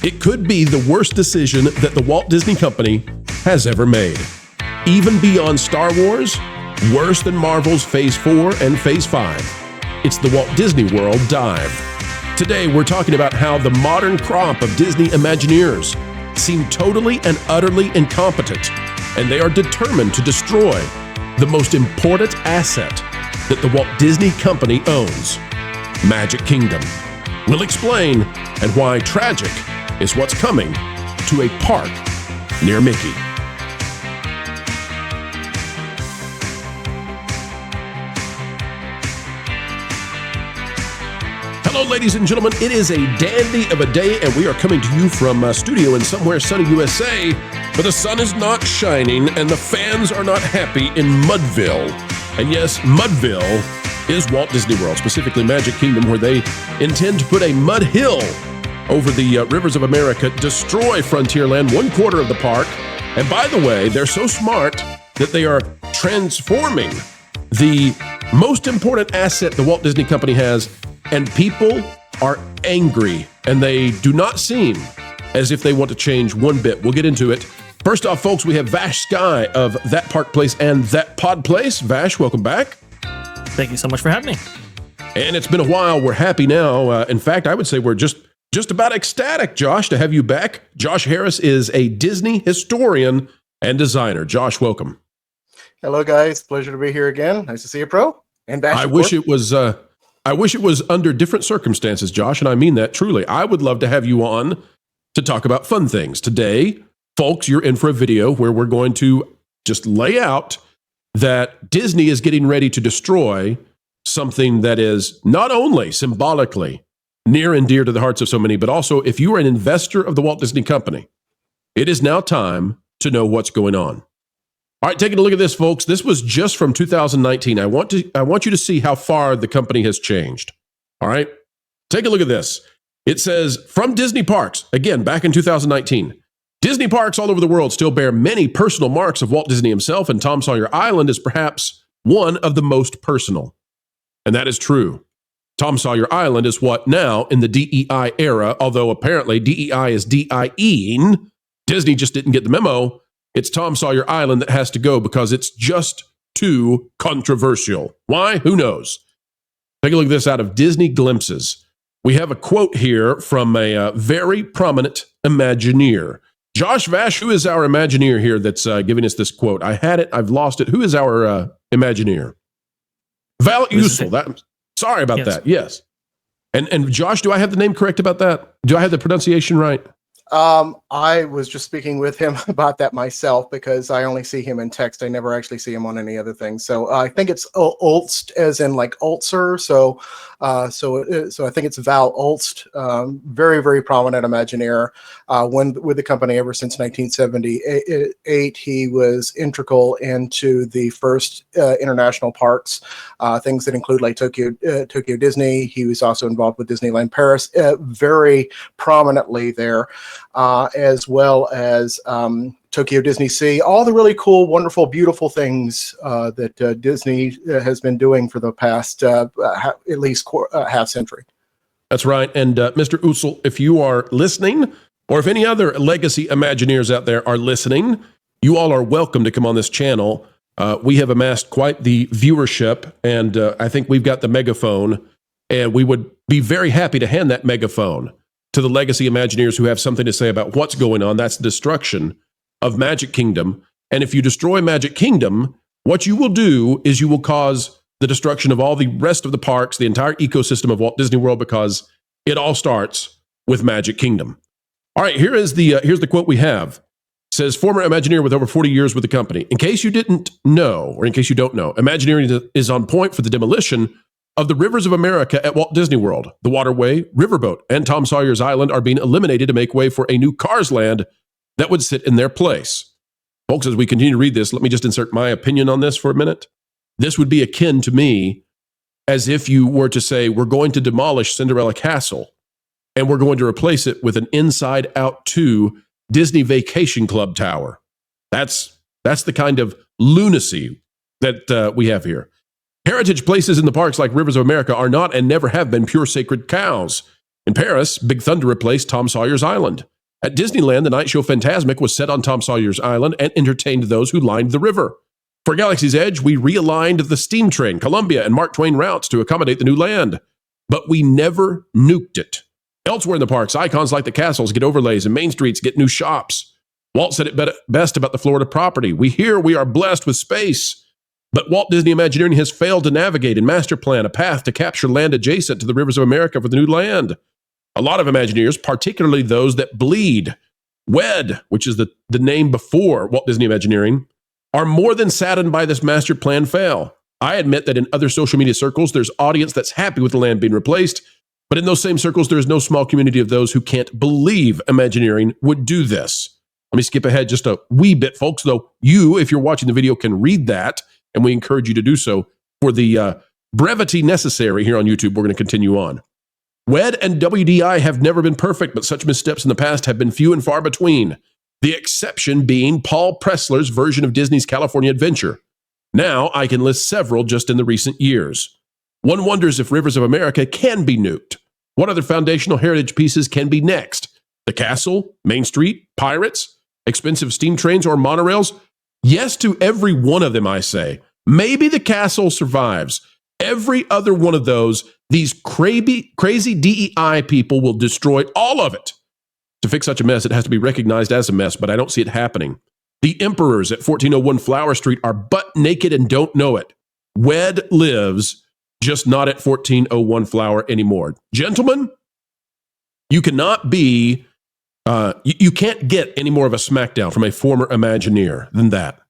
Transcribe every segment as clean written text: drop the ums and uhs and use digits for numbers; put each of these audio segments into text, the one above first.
It could be the worst decision that the Walt Disney Company has ever made. Even beyond Star Wars, worse than Marvel's Phase 4 and Phase 5. It's the Walt Disney World dive. Today, we're talking about how the modern crop of Disney Imagineers seem totally and utterly incompetent, and they are determined to destroy the most important asset that the Walt Disney Company owns, Magic Kingdom. We'll explain and why tragic is what's coming to a park near Mickey. Hello, ladies and gentlemen. It is a dandy of a day, and we are coming to you from a studio in somewhere sunny USA, but the sun is not shining, and the fans are not happy in Mudville. And yes, Mudville is Walt Disney World, specifically Magic Kingdom, where they intend to put a mud hill over the rivers of America, destroy Frontierland, 1/4 of the park. And by the way, they're so smart that they are transforming the most important asset the Walt Disney Company has, and people are angry, and they do not seem as if they want to change one bit. We'll get into it. First off, folks, we have Vash Sky of That Park Place and That Pod Place. Vash, welcome back. Thank you so much for having me. And it's been a while. We're happy now. In fact, I would say we're just about ecstatic, Josh, to have you back. Josh Harris is a Disney historian and designer. Josh, welcome. Hello, guys. Pleasure to be here again. Nice to see you, Pro. And Vash. I wish it was under different circumstances, Josh, and I mean that truly. I would love to have you on to talk about fun things. Today, folks, you're in for a video where we're going to just lay out that Disney is getting ready to destroy something that is not only symbolically near and dear to the hearts of so many, but also if you are an investor of the Walt Disney Company, it is now time to know what's going on. All right, taking a look at this, folks. This was just from 2019. I want you to see how far the company has changed. All right, take a look at this. It says, from Disney parks, again, back in 2019, Disney parks all over the world still bear many personal marks of Walt Disney himself, and Tom Sawyer Island is perhaps one of the most personal. And that is true. Tom Sawyer Island is what now in the DEI era, although apparently DEI is DIE-ing, Disney just didn't get the memo. It's Tom Sawyer Island that has to go because it's just too controversial. Why? Who knows? Take a look at this out of Disney Glimpses. We have a quote here from a very prominent Imagineer. Josh Vash, who is our Imagineer here that's giving us this quote? I had it. I've lost it. Who is our Imagineer? Val Usel. Sorry about that. Yes. And Josh, do I have the name correct about that? Do I have the pronunciation right? I was just speaking with him about that myself because I only see him in text. I never actually see him on any other thing. So I think it's Ulst, as in like Ulster. So I think it's Val Ulst, very, very prominent Imagineer. With the company ever since 1978, he was integral into the first international parks, things that include like Tokyo Disney. He was also involved with Disneyland Paris, very prominently there. As well as Tokyo Disney Sea, all the really cool, wonderful, beautiful things that Disney has been doing for the past at least half century. That's right. And Mr. Usel, if you are listening, or if any other legacy Imagineers out there are listening, you all are welcome to come on this channel. We have amassed quite the viewership, and I think we've got the megaphone, and we would be very happy to hand that megaphone to the legacy Imagineers who have something to say about what's going on. That's the destruction of Magic Kingdom. And if you destroy Magic Kingdom, what you will do is you will cause the destruction of all the rest of the parks, the entire ecosystem of Walt Disney World, because it all starts with Magic Kingdom. All right, here's the quote we have. It says, former Imagineer with over 40 years with the company. In case you didn't know, or in case you don't know, Imagineering is on point for the demolition of the rivers of America at Walt Disney World. The Waterway, Riverboat, and Tom Sawyer's Island are being eliminated to make way for a new Cars Land that would sit in their place. Folks, as we continue to read this, let me just insert my opinion on this for a minute. This would be akin to me as if you were to say, we're going to demolish Cinderella Castle and we're going to replace it with an Inside Out 2 Disney Vacation Club tower. That's the kind of lunacy that we have here. Heritage places in the parks like Rivers of America are not and never have been pure sacred cows. In Paris, Big Thunder replaced Tom Sawyer's Island. At Disneyland, the night show Fantasmic was set on Tom Sawyer's Island and entertained those who lined the river. For Galaxy's Edge, we realigned the Steam Train, Columbia, and Mark Twain routes to accommodate the new land. But we never nuked it. Elsewhere in the parks, icons like the castles get overlays and main streets get new shops. Walt said it best about the Florida property. We are blessed with space. But Walt Disney Imagineering has failed to navigate and master plan a path to capture land adjacent to the rivers of America for the new land. A lot of Imagineers, particularly those that bleed, WED, which is the name before Walt Disney Imagineering, are more than saddened by this master plan fail. I admit that in other social media circles, there's audience that's happy with the land being replaced, but in those same circles, there's no small community of those who can't believe Imagineering would do this. Let me skip ahead just a wee bit, folks, though you, if you're watching the video, can read that, and we encourage you to do so. For the brevity necessary here on YouTube, we're going to continue on. WED and WDI have never been perfect, but such missteps in the past have been few and far between. The exception being Paul Pressler's version of Disney's California Adventure. Now I can list several just in the recent years. One wonders if Rivers of America can be nuked. What other foundational heritage pieces can be next? The castle, Main Street, pirates, expensive steam trains, or monorails? Yes to every one of them, I say. Maybe the castle survives. Every other one of those, these crazy DEI people will destroy all of it. To fix such a mess, it has to be recognized as a mess, but I don't see it happening. The emperors at 1401 Flower Street are butt naked and don't know it. WED lives, just not at 1401 Flower anymore. Gentlemen, you cannot be, you can't get any more of a smackdown from a former Imagineer than that.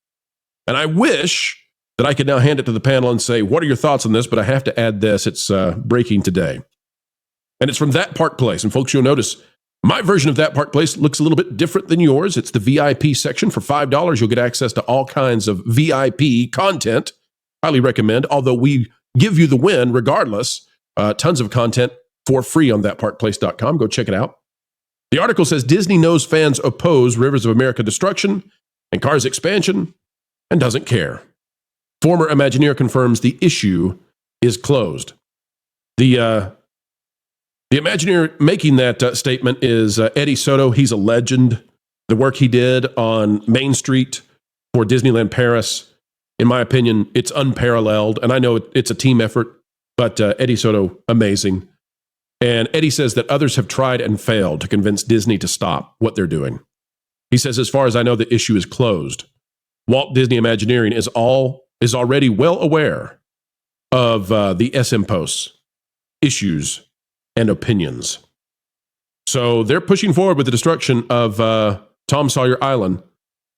And I wish that I could now hand it to the panel and say, what are your thoughts on this? But I have to add this. It's breaking today. And it's from That Park Place. And folks, you'll notice my version of That Park Place looks a little bit different than yours. It's the VIP section. For $5, you'll get access to all kinds of VIP content. Highly recommend, although we give you the win regardless. Tons of content for free on thatparkplace.com. Go check it out. The article says Disney knows fans oppose Rivers of America destruction and Cars expansion and doesn't care. Former Imagineer confirms the issue is closed. The Imagineer making that statement is Eddie Soto. He's a legend. The work he did on Main Street for Disneyland Paris, in my opinion, it's unparalleled. And I know it's a team effort, but Eddie Soto, amazing. And Eddie says that others have tried and failed to convince Disney to stop what they're doing. He says, as far as I know, the issue is closed. Walt Disney Imagineering is already well aware of the SM Post's issues and opinions. So they're pushing forward with the destruction of Tom Sawyer Island,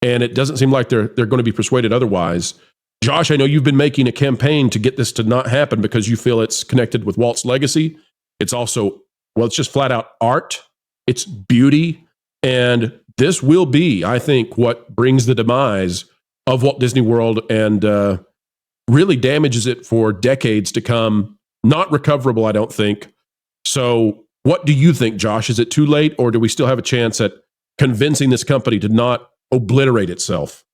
and it doesn't seem like they're going to be persuaded otherwise. Josh, I know you've been making a campaign to get this to not happen because you feel it's connected with Walt's legacy. It's also, well, it's just flat out art. It's beauty. And this will be, I think, what brings the demise of Walt Disney World and really damages it for decades to come. Not recoverable, I don't think. So what do you think, Josh? Is it too late, or do we still have a chance at convincing this company to not obliterate itself?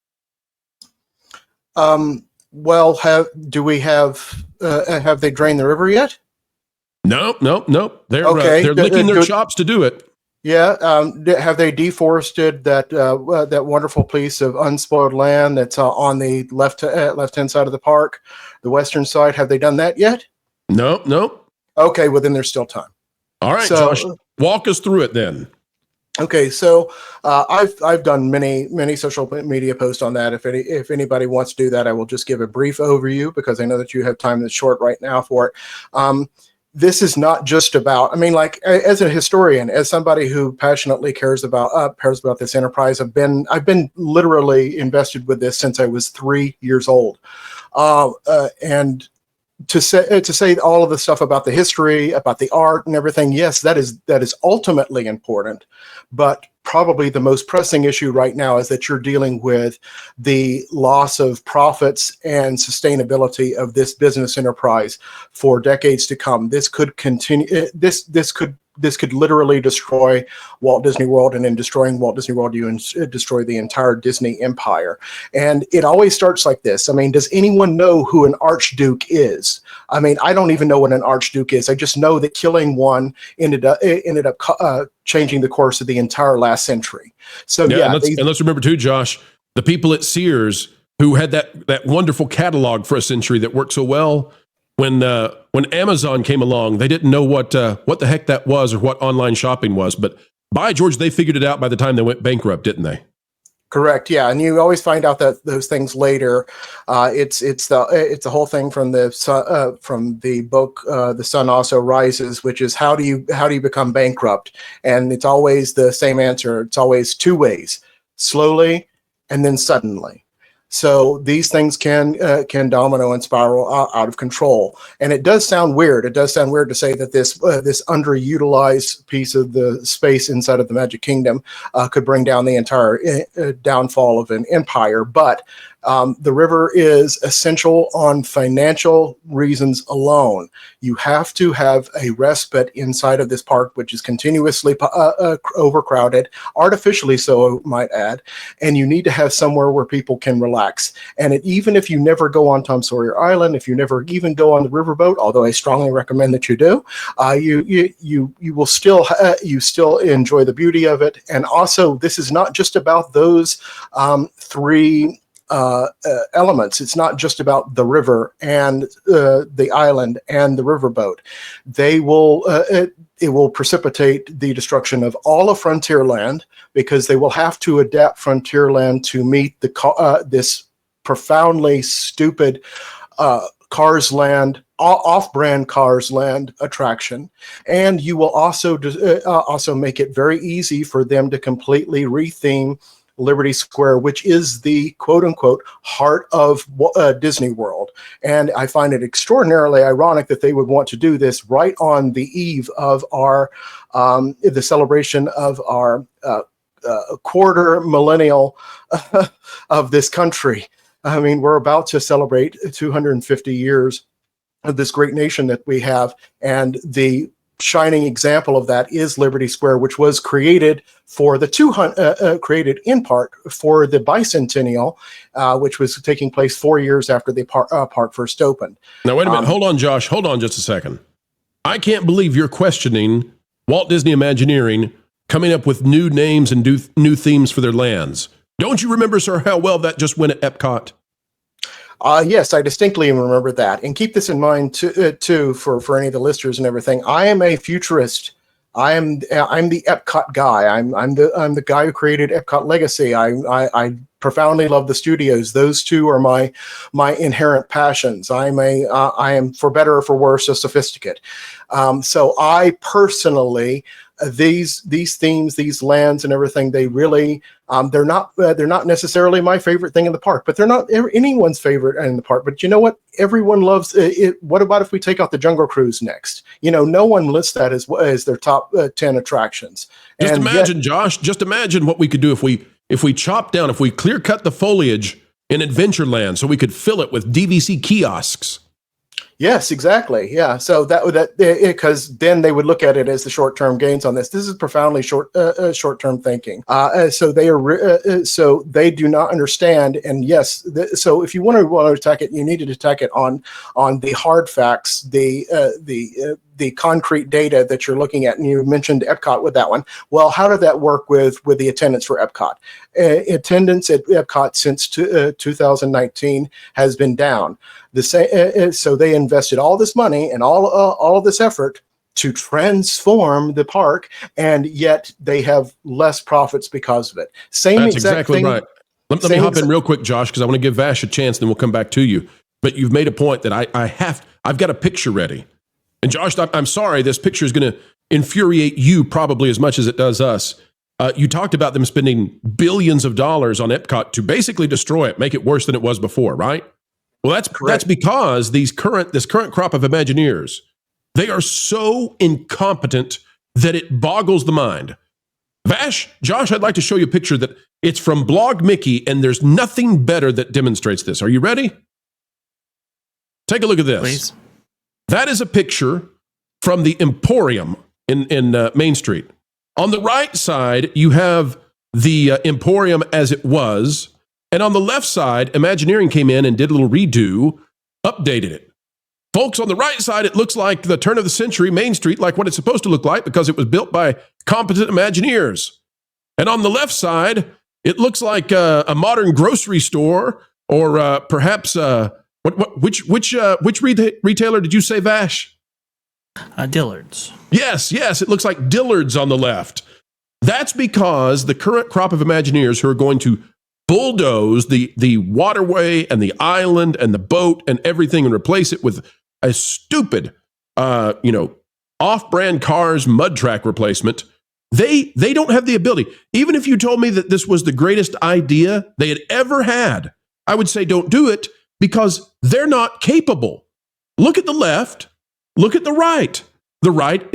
Well, have they drained the river yet? No. They're okay. They're licking their chops to do it. Yeah. Have they deforested that wonderful piece of unspoiled land that's on the left-hand side of the park, the western side? Have they done that yet? No. Okay. Well, then there's still time. All right, so, Josh, walk us through it then. Okay, so I've done many social media posts on that. If anybody wants to do that, I will just give a brief overview because I know that you have time that's short right now for it. This is not just about. I mean, like as a historian, as somebody who passionately cares about this enterprise, I've been literally invested with this since I was 3 years old, and to say all of the stuff about the history, about the art and everything, yes, that is ultimately important. But probably the most pressing issue right now is that you're dealing with the loss of profits and sustainability of this business enterprise for decades to come. This could continue. This could this could literally destroy Walt Disney World, and in destroying Walt Disney World, you destroy the entire Disney empire. And it always starts like this. I mean, does anyone know who an archduke is? I mean, I don't even know what an archduke is. I just know that killing one ended up changing the course of the entire last century. So yeah, and let's remember too, Josh, the people at Sears who had that wonderful catalog for a century that worked so well. When Amazon came along, they didn't know what the heck that was or what online shopping was. But by George, they figured it out by the time they went bankrupt, didn't they? Correct. Yeah, and you always find out that those things later. It's the whole thing from the book The Sun Also Rises, which is how do you become bankrupt? And it's always the same answer. It's always two ways: slowly and then suddenly. So these things can domino and spiral out of control. And it does sound weird. It does sound weird to say that this underutilized piece of the space inside of the Magic Kingdom could bring down the entire downfall of an empire. But the river is essential on financial reasons alone. You have to have a respite inside of this park, which is continuously overcrowded, artificially so, I might add, and you need to have somewhere where people can relax. And even if you never go on Tom Sawyer Island, if you never even go on the riverboat, although I strongly recommend that you do, you will still enjoy the beauty of it. And also, this is not just about those three elements. It's not just about the river and the island and the riverboat. It will precipitate the destruction of all of Frontierland, because they will have to adapt Frontierland to meet this profoundly stupid Cars Land, off-brand Cars Land attraction. And you will also make it very easy for them to completely retheme Liberty Square, which is the quote-unquote heart of Disney World. And I find it extraordinarily ironic that they would want to do this right on the eve of the celebration of our quarter millennial of this country. I mean, we're about to celebrate 250 years of this great nation that we have, and the shining example of that is Liberty Square, which was created for the created in part for the bicentennial, which was taking place 4 years after the park first opened. Now, wait a minute. Hold on, Josh. Hold on just a second. I can't believe you're questioning Walt Disney Imagineering coming up with new names and new themes for their lands. Don't you remember, sir, how well that just went at Epcot? Yes, I distinctly remember that. And keep this in mind too for any of the listeners and everything. I am a futurist. I'm the Epcot guy. I'm the guy who created Epcot Legacy. I profoundly love the studios. Those two are my inherent passions. I am, for better or for worse, a sophisticate. So I personally, these themes, these lands and everything, they really, they're not necessarily my favorite thing in the park, but they're not anyone's favorite in the park. But you know what? Everyone loves it. What about if we take out the Jungle Cruise next? You know, no one lists that as their top 10 attractions. Just imagine, Josh, just imagine what we could do if we chop down, if we clear cut the foliage in Adventureland so we could fill it with DVC kiosks. Yes, exactly. Yeah. So because then they would look at it as the short-term gains on this. This is profoundly short-term thinking. So they do not understand. And yes, so if you want to attack it, you need to attack it on the hard facts, the concrete data that you're looking at. And you mentioned Epcot with that one. Well, how did that work with the attendance for Epcot? Attendance at Epcot since 2019 has been down. So they invested all this money and all this effort to transform the park, and yet they have less profits because of it. That's exactly thing, right. Let me hop in real quick, Josh, because I want to give Vash a chance, then we'll come back to you. But you've made a point that I've got a picture ready. And Josh, I'm sorry, this picture is going to infuriate you probably as much as it does us. You talked about them spending billions of dollars on Epcot to basically destroy it, make it worse than it was before, right? Well, that's because this current crop of Imagineers, they are so incompetent that it boggles the mind. Vash, Josh, I'd like to show you a picture that it's from Blog Mickey, and there's nothing better that demonstrates this. Are you ready? Take a look at this. Please. That is a picture from the Emporium in Main Street. On the right side, you have the Emporium as it was. And on the left side, Imagineering came in and did a little redo, updated it. Folks, on the right side, it looks like the turn of the century Main Street, like what it's supposed to look like because it was built by competent Imagineers. And on the left side, it looks like a modern grocery store or perhaps which retailer did you say, Vash? Dillard's. Yes, it looks like Dillard's on the left. That's because the current crop of Imagineers who are going to bulldoze the waterway and the island and the boat and everything and replace it with a stupid, off-brand cars mud track replacement. They don't have the ability. Even if you told me that this was the greatest idea they had ever had, I would say don't do it because they're not capable. Look at the left. Look at the right. The right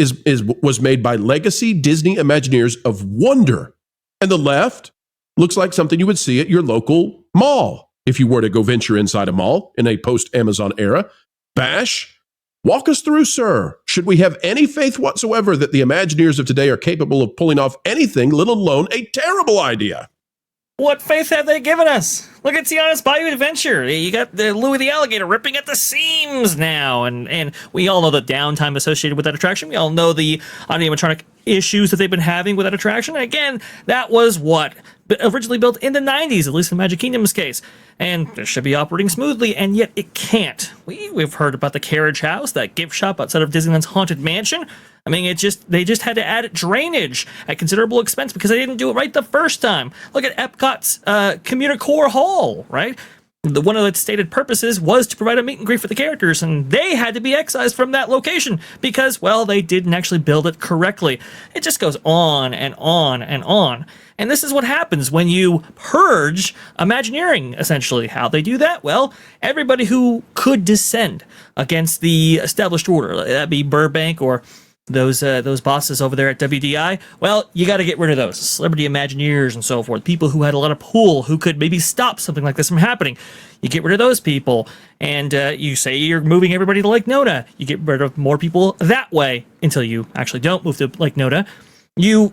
was made by legacy Disney Imagineers of wonder. And the left looks like something you would see at your local mall if you were to go venture inside a mall in a post-Amazon era. Bash, walk us through, sir. Should we have any faith whatsoever that the Imagineers of today are capable of pulling off anything, let alone a terrible idea? What faith have they given us? Look at Tiana's Bayou Adventure. You got the Louis the Alligator ripping at the seams now. And we all know the downtime associated with that attraction. We all know the animatronic issues that they've been having with that attraction. Again, that was what originally built in the 90s, at least in Magic Kingdom's case. And it should be operating smoothly, and yet it can't. We've heard about the carriage house, that gift shop outside of Disneyland's Haunted Mansion. I mean, they just had to add drainage at considerable expense because they didn't do it right the first time. Look at Epcot's Commuter Core Hall, right? One of its stated purposes was to provide a meet and greet for the characters, and they had to be excised from that location because, well, they didn't actually build it correctly. It just goes on and on and on. And this is what happens when you purge Imagineering, essentially. How they do that? Well, everybody who could dissent against the established order, that'd be Burbank or those bosses over there at WDI, well, you got to get rid of those celebrity Imagineers and so forth, people who had a lot of pull, who could maybe stop something like this from happening. You get rid of those people, and you say you're moving everybody to Lake Nona. You get rid of more people that way until you actually don't move to Lake Nona. You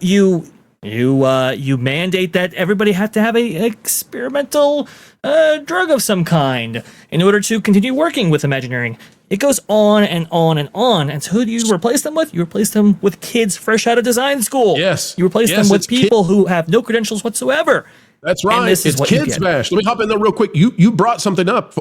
mandate that everybody has to have a experimental drug of some kind in order to continue working with Imagineering. It goes on and on and on. And so who do you replace them with? You replace them with kids fresh out of design school. Yes. You replace them with people who have no credentials whatsoever. That's right. It's kids, Vash. Let me hop in there real quick. You brought something up.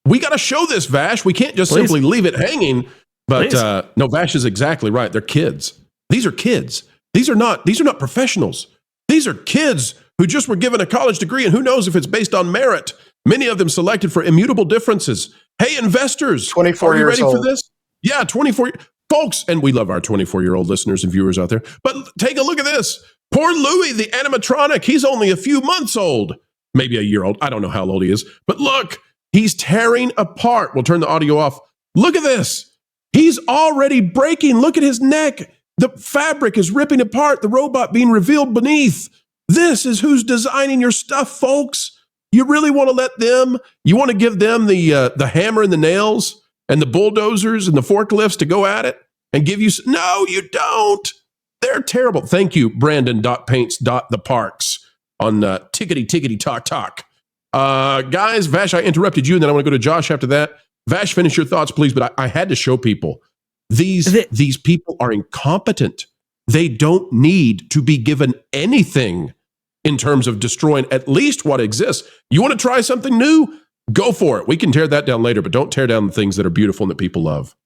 We got to show this, Vash. We can't just simply leave it hanging. But no, Vash is exactly right. They're kids. These are kids. These are not professionals. These are kids who just were given a college degree, and who knows if it's based on merit. Many of them selected for immutable differences. Hey, investors, 24 are you years ready old. for this? Yeah, 24 folks, and we love our 24-year-old listeners and viewers out there. But take a look at this. Poor Louis, the animatronic, he's only a few months old, maybe a year old. I don't know how old he is. But look, he's tearing apart. We'll turn the audio off. Look at this. He's already breaking. Look at his neck. The fabric is ripping apart, the robot being revealed beneath. This is who's designing your stuff, folks. You really want to let them, you want to give them the hammer and the nails and the bulldozers and the forklifts to go at it and give you, no, you don't. They're terrible. Thank you, Brandon.paints.theparks on Tickety Talk. Guys, Vash, I interrupted you, and then I want to go to Josh after that. Vash, finish your thoughts, please, but I had to show people. These people are incompetent. They don't need to be given anything in terms of destroying at least what exists. You want to try something new? Go for it. We can tear that down later, but don't tear down the things that are beautiful and that people love.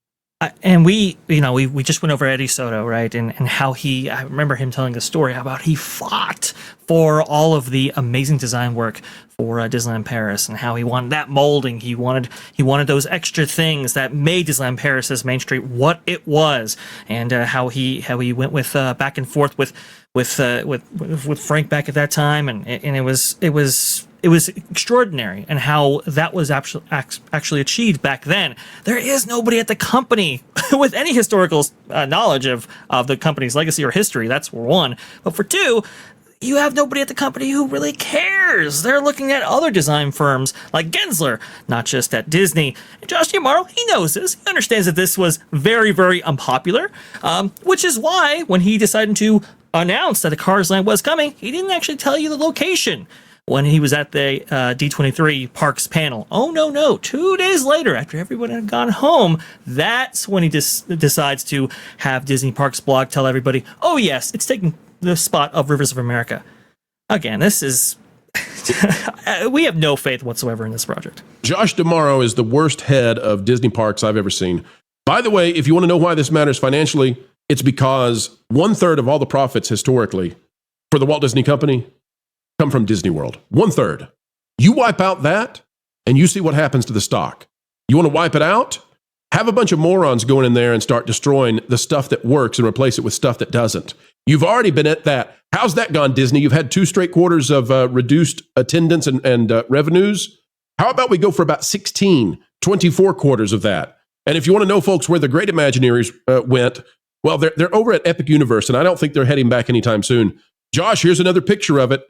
And we just went over Eddie Soto, right? And how I remember him telling a story about he fought for all of the amazing design work for Disneyland Paris, and how he wanted that molding. He wanted those extra things that made Disneyland Paris's Main Street what it was, and how he went with back and forth with Frank back at that time, and it was extraordinary, and how that was actually achieved back then. There is nobody at the company with any historical knowledge of the company's legacy or history. That's for one. But for two, you have nobody at the company who really cares. They're looking at other design firms like Gensler, not just at Disney. And Josh D'Amaro, he knows this. He understands that this was very, very unpopular, which is why when he decided to announce that the Cars Land was coming, he didn't actually tell you the location when he was at the D23 Parks panel. Oh, no. 2 days later, after everyone had gone home, that's when he decides to have Disney Parks blog tell everybody, oh, yes, it's taking the spot of Rivers of America. Again, this is... we have no faith whatsoever in this project. Josh D'Amaro is the worst head of Disney Parks I've ever seen. By the way, if you want to know why this matters financially, it's because 1/3 of all the profits historically for the Walt Disney Company come from Disney World. 1/3. You wipe out that, and you see what happens to the stock. You want to wipe it out? Have a bunch of morons going in there and start destroying the stuff that works and replace it with stuff that doesn't. You've already been at that. How's that gone, Disney? You've had 2 straight quarters of reduced attendance and revenues. How about we go for about 16, 24 quarters of that? And if you want to know, folks, where the great Imagineers went, well, they're over at Epic Universe, and I don't think they're heading back anytime soon. Josh, here's another picture of it.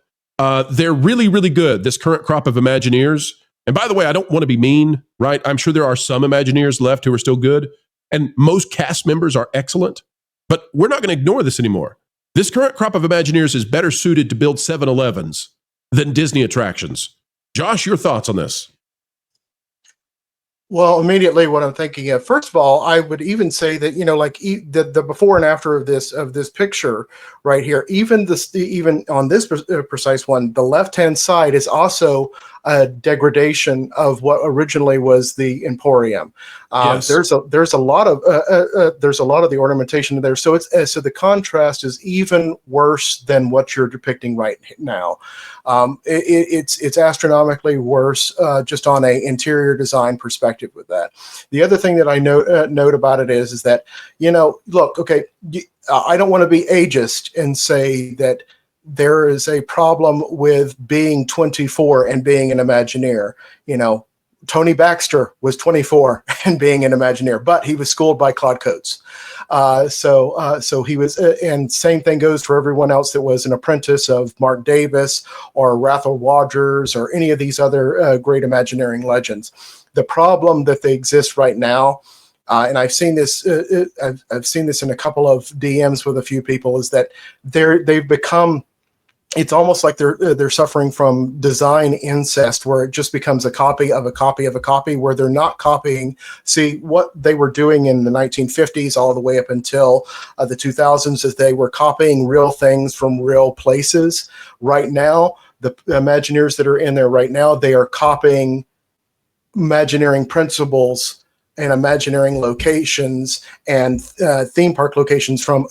They're really, really good, this current crop of Imagineers. And by the way, I don't want to be mean, right? I'm sure there are some Imagineers left who are still good, and most cast members are excellent, but we're not going to ignore this anymore. This current crop of Imagineers is better suited to build 7-Elevens than Disney attractions. Josh, your thoughts on this? Well, immediately what I'm thinking of, first of all, I would even say that, like the before and after of this picture right here, even on this precise one, the left-hand side is also a degradation of what originally was the Emporium. Yes. There's a lot of the ornamentation there, so so the contrast is even worse than what you're depicting right now. It's astronomically worse just on a interior design perspective with that. The other thing that I note about it is that, look, okay, I don't want to be ageist and say that there is a problem with being 24 and being an Imagineer. Tony Baxter was 24 and being an Imagineer, but he was schooled by Claude Coates. So he was, and same thing goes for everyone else that was an apprentice of Mark Davis or Rathel Rogers or any of these other great Imagineering legends. The problem that they exist right now, and I've seen this, I've seen this in a couple of DMs with a few people, is that they've become. It's almost like they're suffering from design incest, where it just becomes a copy of a copy of a copy, where they're not copying. See, what they were doing in the 1950s all the way up until the 2000s is they were copying real things from real places. Right now, the Imagineers that are in there right now, they are copying Imagineering principles and Imagineering locations and theme park locations from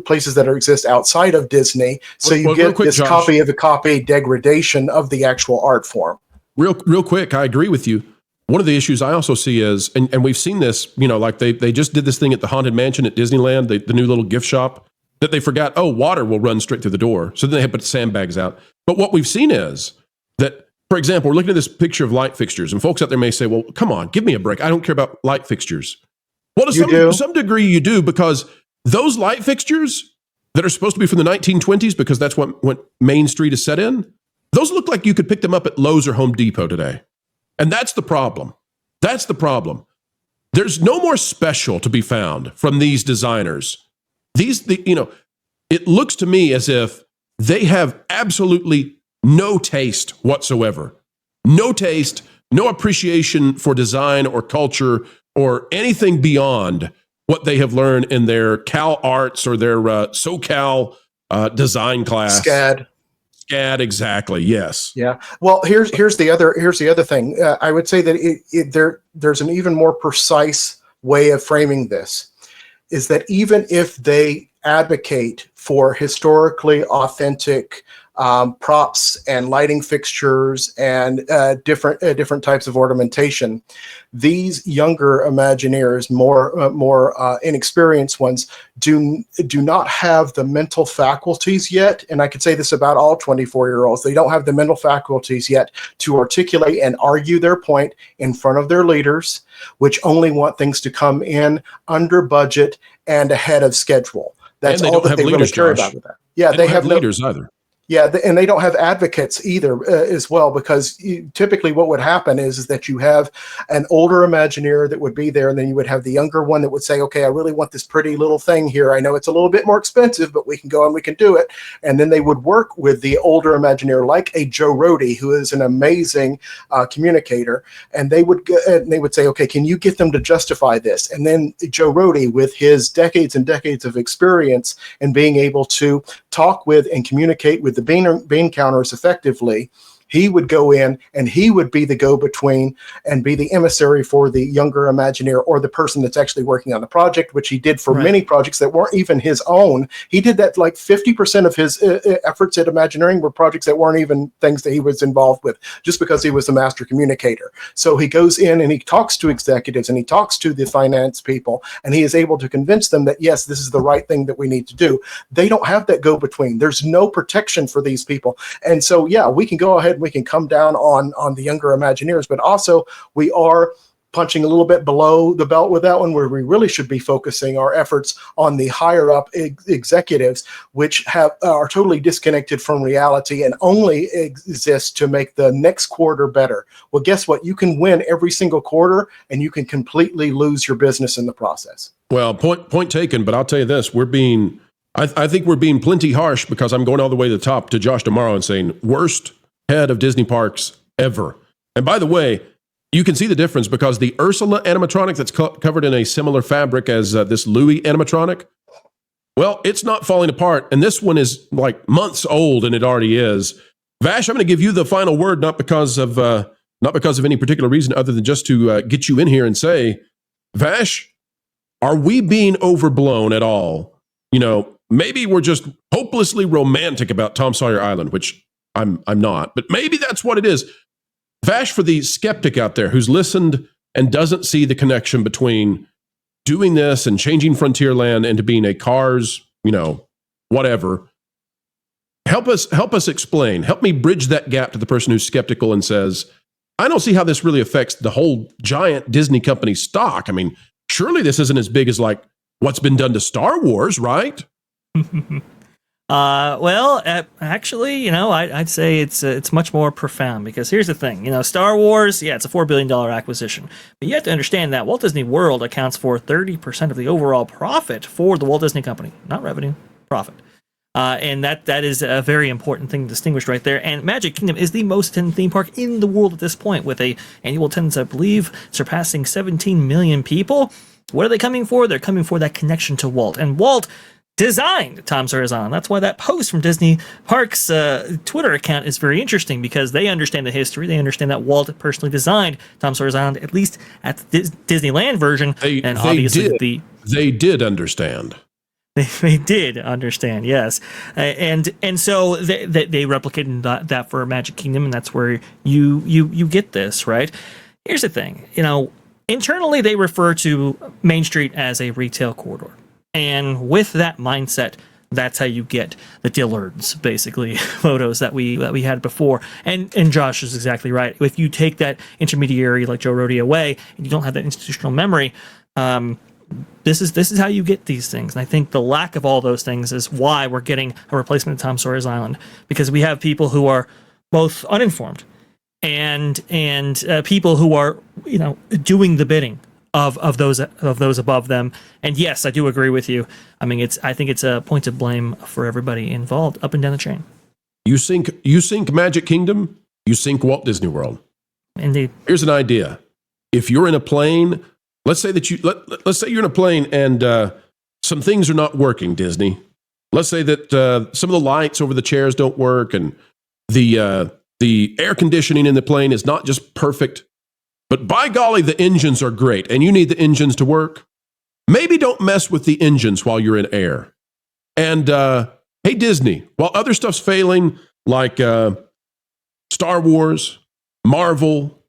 places that exist outside of Disney. So you get this Josh, copy of a copy degradation of the actual art form. Real quick, I agree with you. One of the issues I also see is, and we've seen this, like they just did this thing at the Haunted Mansion at Disneyland, the new little gift shop, that they forgot, water will run straight through the door. So then they had to put sandbags out. But what we've seen is that, for example, we're looking at this picture of light fixtures, and folks out there may say, well, come on, give me a break. I don't care about light fixtures. Well, to some degree you do, because those light fixtures that are supposed to be from the 1920s, because that's what Main Street is set in, those look like you could pick them up at Lowe's or Home Depot today. And that's the problem. That's the problem. There's no more special to be found from these designers. It looks to me as if they have absolutely no taste whatsoever. No taste, no appreciation for design or culture or anything beyond what they have learned in their Cal Arts or their SoCal design class. SCAD, exactly. Yes. Yeah. Well, here's the other thing. I would say that there's an even more precise way of framing this, is that even if they advocate for historically authentic props and lighting fixtures and different types of ornamentation, these younger Imagineers, more inexperienced ones, do not have the mental faculties yet. And I could say this about all 24-year-olds. They don't have the mental faculties yet to articulate and argue their point in front of their leaders, which only want things to come in under budget and ahead of schedule. That's all that they really care about with that. Yeah, they have leaders either. and they don't have advocates either as well, because typically what would happen is that you have an older Imagineer that would be there, and then you would have the younger one that would say, okay, I really want this pretty little thing here. I know it's a little bit more expensive, but we can go and we can do it. And then they would work with the older Imagineer, like a Joe Rohde, who is an amazing communicator, and they would say, okay, can you get them to justify this? And then Joe Rohde, with his decades and decades of experience and being able to talk with and communicate with the bean counters effectively, he would go in and he would be the go-between and be the emissary for the younger Imagineer, or the person that's actually working on the project, which he did for many projects that weren't even his own. He did that, like 50% of his efforts at Imagineering were projects that weren't even things that he was involved with, just because he was a master communicator. So he goes in and he talks to executives and he talks to the finance people, and he is able to convince them that, yes, this is the right thing that we need to do. They don't have that go-between. There's no protection for these people. And so, yeah, we can go ahead, we can come down on the younger Imagineers, but also we are punching a little bit below the belt with that one, where we really should be focusing our efforts on the higher up executives, which are totally disconnected from reality and only exist to make the next quarter better. Well, guess what? You can win every single quarter, and you can completely lose your business in the process. Well, point taken, but I'll tell you this, I think we're being plenty harsh, because I'm going all the way to the top to Josh tomorrow and saying, worst head of Disney parks ever. And by the way, you can see the difference, because the Ursula animatronic that's covered in a similar fabric as this Louis animatronic, well, it's not falling apart. And this one is like months old, and it already is. Vash, I'm going to give you the final word, not because of any particular reason other than just to get you in here and say, Vash, are we being overblown at all? Maybe we're just hopelessly romantic about Tom Sawyer Island, which I'm not, but maybe that's what it is. Vash, for the skeptic out there who's listened and doesn't see the connection between doing this and changing Frontierland into being a Cars, whatever, help us explain. Help me bridge that gap to the person who's skeptical and says, I don't see how this really affects the whole giant Disney company stock. I mean, surely this isn't as big as like what's been done to Star Wars, right? Actually, I'd say it's much more profound, because here's the thing, Star Wars, it's a $4 billion acquisition, but you have to understand that Walt Disney World accounts for 30% of the overall profit for the Walt Disney Company, not revenue, profit. And that is a very important thing distinguished right there. And Magic Kingdom is the most attended theme park in the world at this point, with a annual attendance, I believe, surpassing 17 million people. What are they coming for? They're coming for that connection to Walt. And Walt designed Tom Sawyer's Island. That's why that post from Disney Parks Twitter account is very interesting, because they understand the history. They understand that Walt personally designed Tom Sawyer's Island, at least at the Disneyland version. They did understand. They did understand, yes, and so they replicated that for Magic Kingdom, and that's where you get this, right. Here's the thing, internally they refer to Main Street as a retail corridor. And with that mindset, that's how you get the Dillards, basically, photos that we had before. And Josh is exactly right. If you take that intermediary like Joe Rohde away, and you don't have that institutional memory, this is how you get these things. And I think the lack of all those things is why we're getting a replacement of Tom Sawyer's Island, because we have people who are both uninformed and people who are doing the bidding of those above them. And yes, I do agree with you. I mean, I think it's a point of blame for everybody involved up and down the chain. You sink Magic Kingdom, you sink Walt Disney World. Indeed. Here's an idea. If you're in a plane, let's say you're in a plane and some things are not working, Disney. Let's say that some of the lights over the chairs don't work, and the air conditioning in the plane is not just perfect. But by golly, the engines are great, and you need the engines to work. Maybe don't mess with the engines while you're in air. And hey, Disney, while other stuff's failing, like Star Wars, Marvel,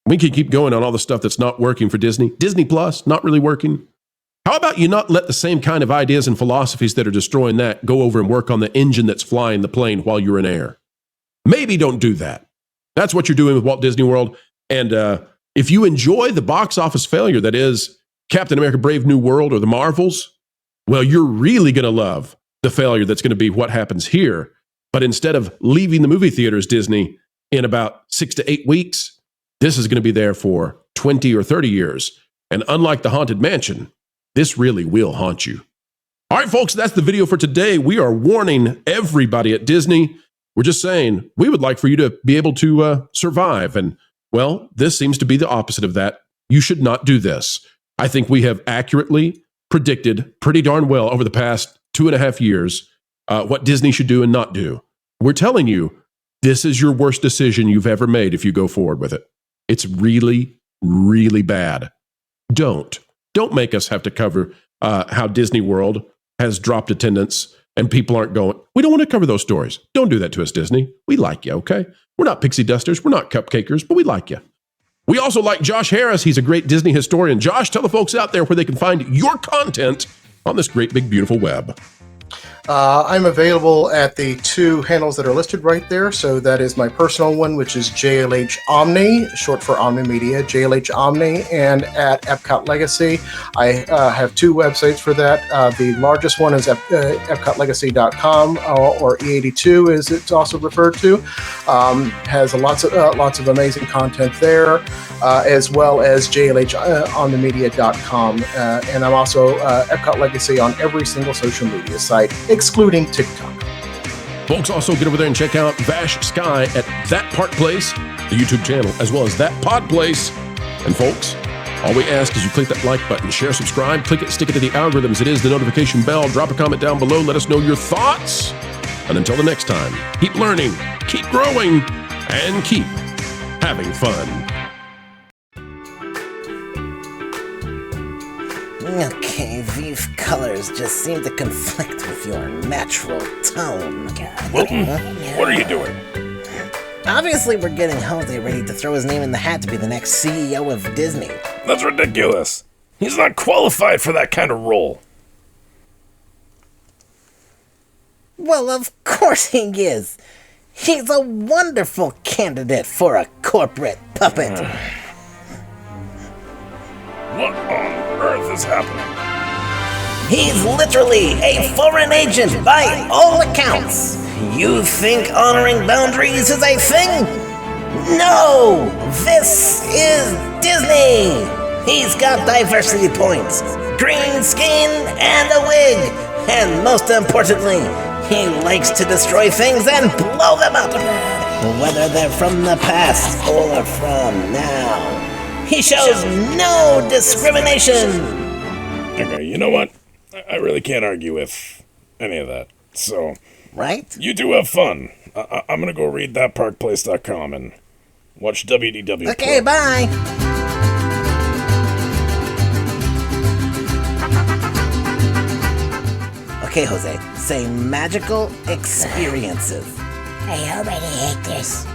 we can keep going on all the stuff that's not working for Disney. Disney Plus, not really working. How about you not let the same kind of ideas and philosophies that are destroying that go over and work on the engine that's flying the plane while you're in air? Maybe don't do that. That's what you're doing with Walt Disney World. And if you enjoy the box office failure that is Captain America Brave New World or the Marvels, well, you're really going to love the failure that's going to be what happens here. But instead of leaving the movie theaters, Disney, in about 6 to 8 weeks, this is going to be there for 20 or 30 years. And unlike the Haunted Mansion, this really will haunt you. All right, folks, that's the video for today. We are warning everybody at Disney. We're just saying we would like for you to be able to survive. And, well, this seems to be the opposite of that. You should not do this. I think we have accurately predicted pretty darn well over the past 2.5 years what Disney should do and not do. We're telling you, this is your worst decision you've ever made if you go forward with it. It's really, really bad. Don't make us have to cover how Disney World has dropped attendance and people aren't going. We don't want to cover those stories. Don't do that to us, Disney. We like you, okay? We're not pixie dusters. We're not cupcakers, but we like you. We also like Josh Harris. He's a great Disney historian. Josh, tell the folks out there where they can find your content on this great, big, beautiful web. I'm available at the 2 handles that are listed right there. So that is my personal one, which is JLH Omni, short for Omni Media, JLH Omni, and at Epcot Legacy. I have 2 websites for that. The largest one is epcotlegacy.com, or E82 as it's also referred to. Has lots of amazing content there, as well as JLHOmnimedia.com. And I'm also Epcot Legacy on every single social media site, excluding TikTok. Folks, also get over there and check out Vash Sky at That Part Place, the YouTube channel, as well as That Pod Place. And folks, all we ask is you click that like button, share, subscribe, click it, stick it to the algorithms. It is the notification bell. Drop a comment down below. Let us know your thoughts. And until the next time, keep learning, keep growing, and keep having fun. Okay, these colors just seem to conflict with your natural tone. Wilton, what are you doing? Obviously, we're getting Jose ready to throw his name in the hat to be the next CEO of Disney. That's ridiculous. He's not qualified for that kind of role. Well, of course he is. He's a wonderful candidate for a corporate puppet. What on earth is happening? He's literally a foreign agent by all accounts. You think honoring boundaries is a thing? No! This is Disney! He's got diversity points, green skin, and a wig. And most importantly, he likes to destroy things and blow them up, whether they're from the past or from now. He shows no discrimination. Okay, you know what? I really can't argue with any of that. So, right? You do have fun. I'm gonna go read thatparkplace.com and watch WDW Pro. Okay, bye. Okay, Jose, say magical experiences. I already hate this.